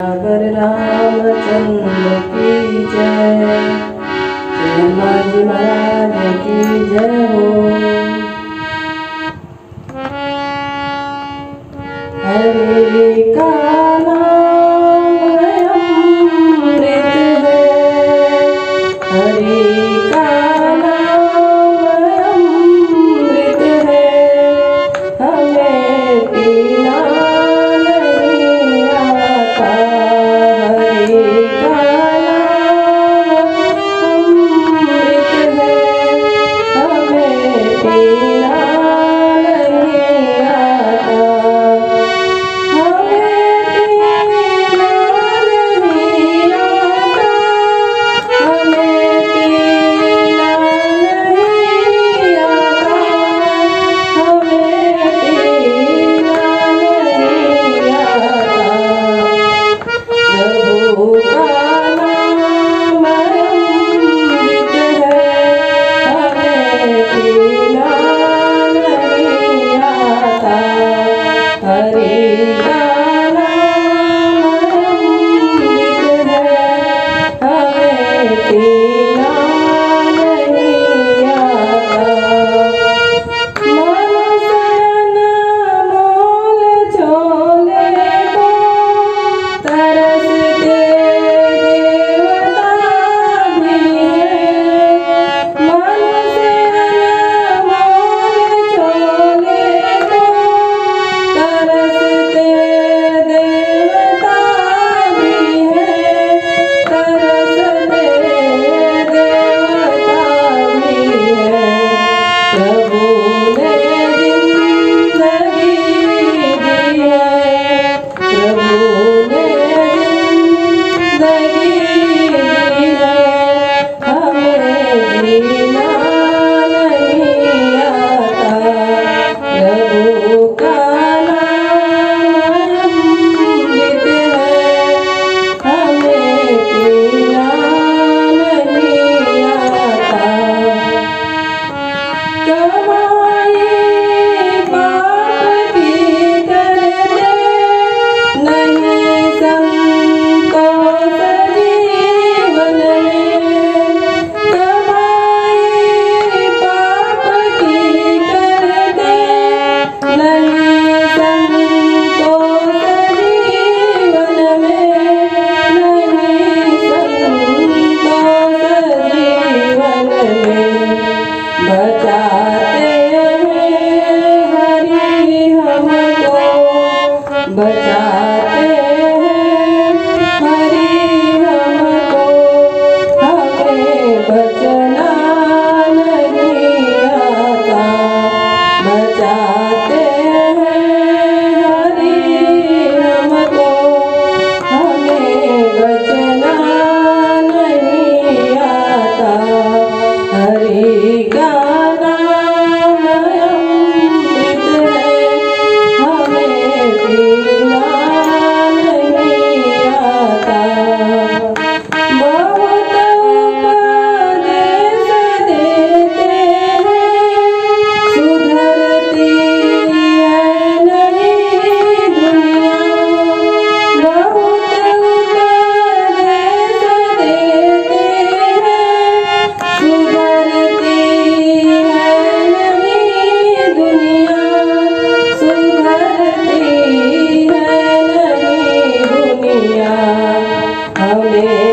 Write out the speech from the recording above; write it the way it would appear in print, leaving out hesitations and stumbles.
सागर रामचंद्र की जय, हनुमान महाराज की जय हो। हरि का नाम अमृत है, हरि का नाम अमृत है, हमें पीना नहीं आता। हरि का नाम अमृत है, हमें पीना नहीं आता। बचाते हैं हरि हमको, हमें बचना नहीं आता। बचाते हैं हरि हमको, हमें बचना नहीं आता। हरि का नाम अमृत है, हमें पीना नहीं आता। बहुत उपदेश देते हैं, सुधरती है नहीं दुनिया। बहुत उपदेश देते हैं, सुधरती है नहीं दुनिया। सुधरती है नहीं दुनिया, हमें